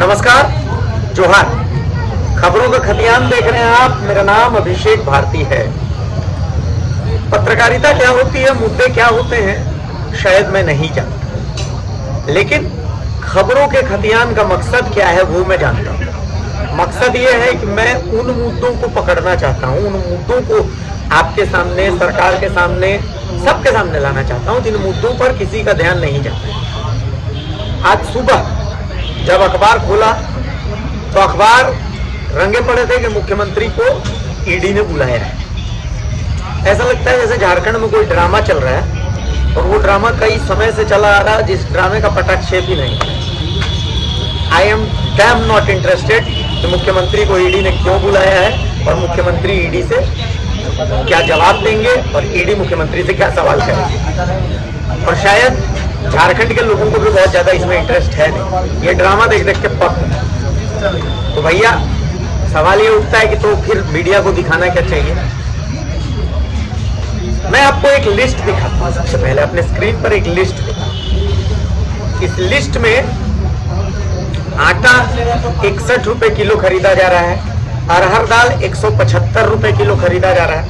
नमस्कार, जोहार। खबरों का खतियान देख रहे हैं आप। मेरा नाम अभिषेक भारती है। पत्रकारिता क्या होती है, मुद्दे क्या होते हैं, शायद मैं नहीं जानता, लेकिन खबरों के खतियान का मकसद क्या है वो मैं जानता हूँ। मकसद ये है कि मैं उन मुद्दों को पकड़ना चाहता हूँ, उन मुद्दों को आपके सामने, सरकार के सामने, सबके सामने लाना चाहता हूँ जिन मुद्दों पर किसी का ध्यान नहीं जाता है। आज सुबह जब अखबार खोला तो अखबार रंगे पड़े थे कि मुख्यमंत्री को ईडी ने बुलाया है। ऐसा लगता है जैसे झारखंड में कोई ड्रामा चल रहा है और वो ड्रामा कई समय से चला आ रहा है, जिस ड्रामे का पटाक्षेप ही नहीं है। I am damn not interested कि मुख्यमंत्री को ईडी ने क्यों बुलाया है और मुख्यमंत्री ईडी से क्या जवाब देंगे और ईडी मुख्यमंत्री से क्या सवाल करेंगे। और शायद झारखंड के लोगों को भी बहुत ज्यादा इसमें इंटरेस्ट है नहीं, ये ड्रामा देख देख के पक। तो भैया सवाल ये उठता है कि तो फिर मीडिया को दिखाना क्या चाहिए। मैं आपको एक लिस्ट दिखाता हूँ। सबसे पहले अपने स्क्रीन पर एक लिस्ट दिखा। इस लिस्ट में आटा 61 रुपए किलो खरीदा जा रहा है, अरहर दाल 175 रुपए किलो खरीदा जा रहा है।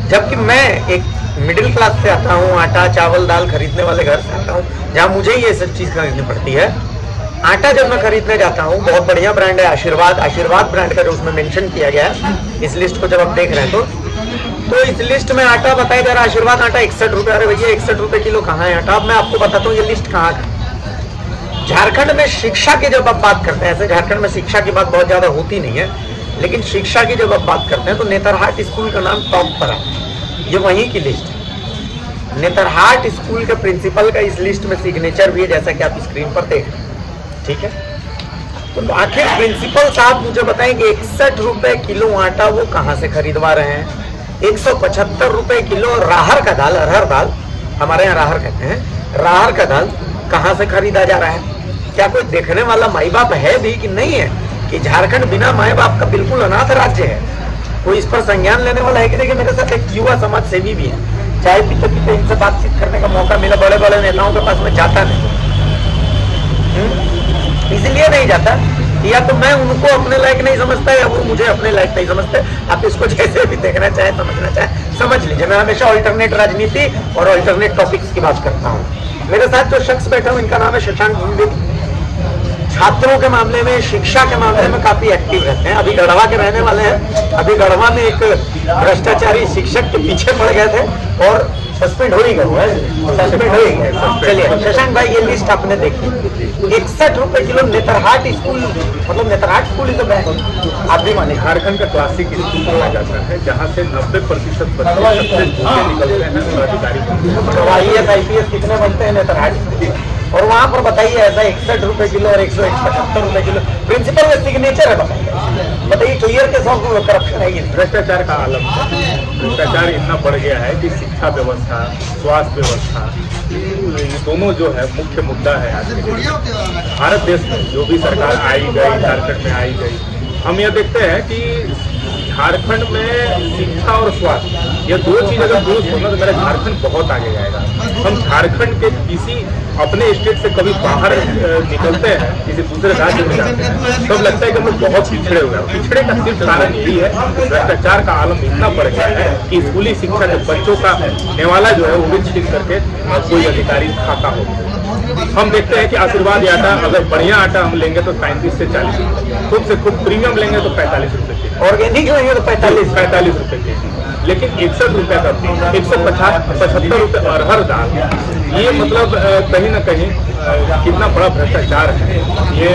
जबकि मैं एक मिडिल क्लास से आता हूँ, आटा चावल दाल खरीदने वाले घर से आता हूँ जहाँ मुझे ये सब चीज खरीदनी पड़ती है। आटा जब मैं खरीदने जाता हूँ, बहुत बढ़िया ब्रांड है आशीर्वाद ब्रांड का जो उसमें मेंशन किया गया है। इस लिस्ट को जब आप देख रहे हैं तो इस लिस्ट में आटा बताया जा रहा है, आशीर्वाद आटा 61 रुपए। अरे भैया 61 रुपए किलो कहाँ है आटा? अब मैं आपको बताता हूँ ये लिस्ट कहाँ है। झारखंड में शिक्षा की जब आप बात करते हैं, ऐसे झारखंड में शिक्षा की बात बहुत ज्यादा होती नहीं है, लेकिन शिक्षा की जब आप बात करते हैं तो नेतरहाट स्कूल का नाम टॉप पर है। ये वहीं की लिस्ट है। नेतरहाट स्कूल के प्रिंसिपल का इस लिस्ट में सिग्नेचर भी है, जैसा कि आप स्क्रीन पर देख रहे हैं। ठीक है, तो आखिर प्रिंसिपल साहब मुझे बताएं कि 61 रुपए किलो आटा वो कहां से खरीदवा रहे हैं। 175 रुपए किलो राहर का दाल, अरहर दाल हमारे यहाँ राहर कहते हैं, राहर का दाल कहां से खरीदा जा रहा है। क्या कोई देखने वाला माई बाप है भी कि नहीं है कि झारखंड बिना माई बाप का बिल्कुल अनाथ राज्य है? कोई इस पर संज्ञान लेने वाला है कि? देखिए मेरे साथ एक युवा समाज सेवी भी है, चाय पीते पीते इनसे बातचीत करने का मौका मिला। बड़े बड़े नेताओं के पास में जाता नहीं, इसलिए नहीं जाता या तो मैं उनको अपने लायक नहीं समझता या वो मुझे अपने लायक नहीं समझते। आप इसको जैसे भी देखना चाहे, समझना चाहे, समझ लीजिए। मैं हमेशा अल्टरनेट राजनीति और अल्टरनेट टॉपिक्स की बात करता हूँ। मेरे साथ जो शख्स बैठा हूँ इनका नाम है शशांक द्विवेदी। छात्रों के मामले में, शिक्षा के मामले में काफी एक्टिव रहते हैं। अभी गढ़वा के रहने वाले हैं। अभी गढ़वा में एक भ्रष्टाचारी शिक्षक के पीछे पड़ गए थे और सस्पेंड हो ही गए। चलिए शशांक भाई, ये लिस्ट आपने देखी। 61 रुपए किलो नेतरहाट स्कूल, मतलब नेतरहाट स्कूल ही तो है। आप भी माने झारखंड का क्लासिक स्कूल माना जाता है, जहाँ से 90% बच्चे निकलते हैं अधिकारी। IAS IPS कितने बनते हैं नेतरहाट? और वहां पर बताइए ऐसा 61 रुपए किलो और 175 रुपए किलो प्रिंसिपल का सिग्नेचर है। बताइए क्लियर केस ऑफ करप्शन है ये। भ्रष्टाचार का आलम है। भ्रष्टाचार इतना बढ़ गया है कि शिक्षा व्यवस्था, स्वास्थ्य व्यवस्था, ये दोनों जो है मुख्य मुद्दा है आज के भारत देश में। जो भी सरकार आई गई, झारखंड में आई गई, हम ये देखते हैं कि झारखंड में शिक्षा और स्वास्थ्य, ये दो चीज अगर दुरुस्त होना तो मेरा झारखंड बहुत आगे जाएगा। हम झारखंड के किसी अपने स्टेट से कभी बाहर निकलते हैं, किसी दूसरे राज्य में जाते हैं, तब लगता है कि हम लोग बहुत पिछड़े हुए हैं। पिछड़े का सिर्फ कारण यही है कि भ्रष्टाचार का आलम इतना बढ़ गया है कि स्कूली शिक्षा के बच्चों का नेवाला जो है वो भी छीन करके कोई अधिकारी खाता हो। हम देखते हैं कि आशीर्वाद आटा, अगर बढ़िया आटा हम लेंगे तो 35 से 40 रुपए, खुद से खुद प्रीमियम लेंगे तो 45 रुपए के, ऑर्गेनिक लेंगे तो 45 रुपए के। लेकिन 61 रुपए का 175 रुपए अरहर दाल, ये मतलब कहीं ना कहीं कितना बड़ा भ्रष्टाचार है ये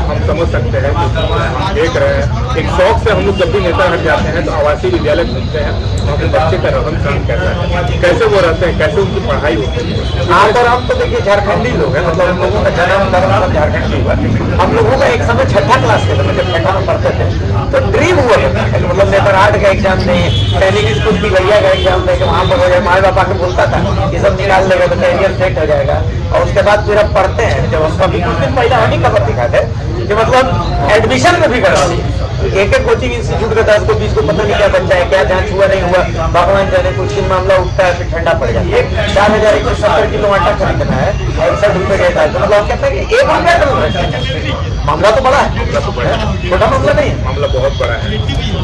हम समझ सकते हैं। हम देख रहे हैं एक शौक से हम लोग जब भी नेतरहाट जाते हैं तो आवासीय विद्यालय घूमते हैं, अपने बच्चे का रहन सहन कैसा है, कैसे वो रहते हैं, कैसे उनकी पढ़ाई होती है। आप और हम तो देखिए झारखंडी लोग हैं, मतलब हम लोगों का जन्म झारखंड हुआ। हम लोगों का एक समय 6ठा क्लास के समय जब 6ठा में पढ़ते थे तो ड्रीम हुआ मतलब नेतरहाट का एग्जाम दें, सैनिक स्कूल की गैया का एग्जाम दें, वहाँ पर हो जाए। माँ बापा के बोलता था ये सब निकाल लेगा तो कैरियर सेट हो जाएगा। और उसके बाद फिर अब पढ़ते हैं, जब हम कभी कुछ दिन पहले हम ही खबर दिखाते कि मतलब एडमिशन में भी करा दी। एक कोचिंग इंस्टीट्यूट का 10 को 20 को पता नहीं क्या बच्चा है, क्या जांच हुआ नहीं हुआ, भगवान जाने। कुछ दिन मामला उठता है फिर ठंडा पड़ जाता है। 4170 किलो आटा खरीदना है, 61 रुपए देता है। तो मतलब कहते हैं कि 1 रुपया मामला तो बड़ा है, मामला तो बड़ा है, छोटा मामला नहीं है। मामला बहुत बड़ा है।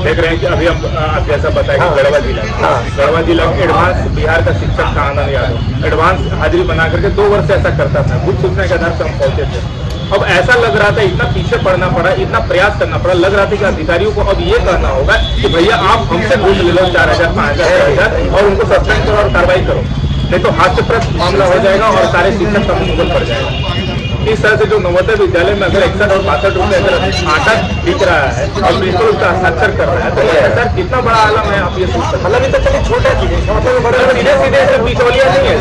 देख रहे हैं कि अभी हम आप जैसा बताया कि गढ़वा जिला, गढ़वा जिला में एडवांस बिहार का शिक्षक था आनंद यादव, एडवांस हाजिरी बना करके 2 वर्ष से ऐसा करता था। गुप्त सूचना के आधार पर हम पहुंचे थे। अब ऐसा लग रहा था, इतना पीछे पड़ना पड़ा, इतना प्रयास करना पड़ा, लग रहा था कि अधिकारियों को अब ये कहना होगा कि भैया आप हमसे घूस ले लो 4,000 5,000 6,000 और उनको सस्पेंड करो और कार्रवाई करो, नहीं तो हास्यप्रद मामला हो जाएगा और सारे शिक्षक का मुंह पड़ जाएगा। इस तरह से जो नवोदय विद्यालय में अगर 61 और 62 रुपए अगर आटा बिक रहा है और प्रिंसिपल उसका हस्ताक्षर कर रहा है तो सर कितना बड़ा आलम है। आप ये मतलब ये तो चलिए छोटा चीज है, मतलब बड़े सीधे सीधे बिचौलिया नहीं है,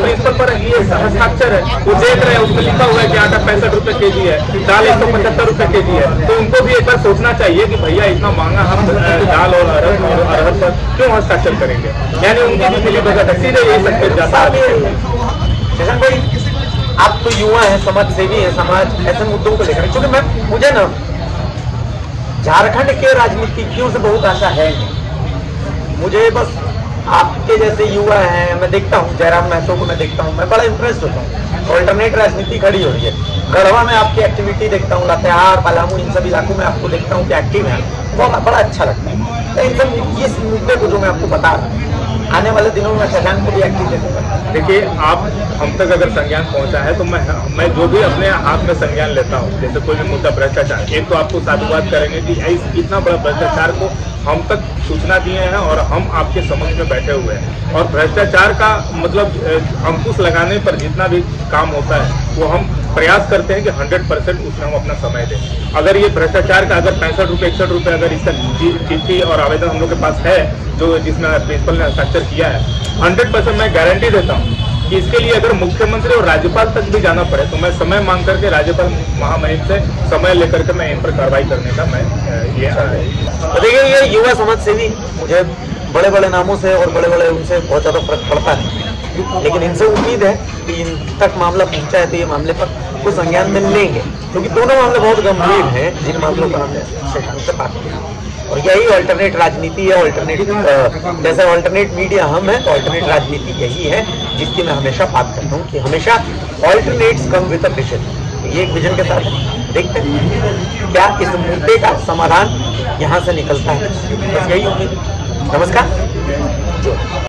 प्रिंसिपल पर ये हस्ताक्षर है, वो देख रहे हैं, उसमें लिखा हुआ है कि आटा 65 रुपए केजी है, दाल 175 रुपए केजी है, तो उनको भी एक बार सोचना चाहिए कि भैया इतना महंगा हम दाल और अरहर पर क्यों हस्ताक्षर करेंगे। यानी उनकी भी मिली भगत है, सीधे यही संकेत जाता है। किशन भाई, आप तो युवा हैं, समाज सेवी हैं, समाज ऐसे मुद्दों को लेकर, क्योंकि मुझे ना झारखंड के राजनीतिज्ञों से बहुत आशा है। मुझे बस आपके जैसे युवा हैं, मैं देखता हूँ जयराम महतो को, मैं देखता हूँ, मैं बड़ा इंप्रेस होता हूँ। ऑल्टरनेट राजनीति खड़ी हो रही है। गढ़वा में आपकी एक्टिविटी देखता हूँ, लातेहार, पलामू, इन सब इलाकों में आपको देखता हूँ कि एक्टिव है, बहुत बड़ा अच्छा लगता है। तो इन सब इस मुद्दे को जो मैं आपको बता रहा हूँ, आने वाले दिनों में शशांक को भी एक्टिव देखूंगा। देखिए, आप हम तक अगर संज्ञान पहुंचा है तो मैं जो भी अपने हाथ में संज्ञान लेता हूं, जैसे कोई भी मुद्दा भ्रष्टाचार, एक तो आपको साधुवाद करेंगे कि इतना बड़ा भ्रष्टाचार को हम तक सूचना दिए हैं और हम आपके समक्ष में बैठे हुए हैं, और भ्रष्टाचार का मतलब अंकुश लगाने पर जितना भी काम होता है वो हम प्रयास करते हैं कि 100% उसमें हम अपना समय दें। अगर ये भ्रष्टाचार का अगर 65 रुपये 61 रुपये अगर इसका चिट्ठी और आवेदन हम लोग के पास है जो जिसमें प्रिंसिपल ने हस्ताक्षर किया है, 100% मैं गारंटी देता हूँ कि इसके लिए अगर मुख्यमंत्री और राज्यपाल तक भी जाना पड़े तो मैं समय मांग करके राज्यपाल महामहिम से समय लेकर के मैं इन पर कार्रवाई करने का मैं ये तो देखिए, ये युवा समाज सेवी मुझे बड़े बड़े नामों से और बड़े बड़े उनसे बहुत ज़्यादा फर्क पड़ता है, लेकिन इनसे उम्मीद है कि इन तक मामला पहुंचा है तो ये मामले पर कुछ संज्ञान में लेंगे, क्योंकि दोनों मामले बहुत गंभीर हैं जिन मामलों पर हमने शशांक से बात की। और यही ऑल्टरनेट राजनीति है, ऑल्टरनेट जैसे ऑल्टरनेट मीडिया हम है तो ऑल्टरनेट राजनीति यही है जिसकी मैं हमेशा बात करता हूँ कि हमेशा alternates come with a vision. ये एक विजन के साथ है, देखते हैं क्या इस मुद्दे का समाधान यहाँ से निकलता है, बस यही उम्मीद। नमस्कार।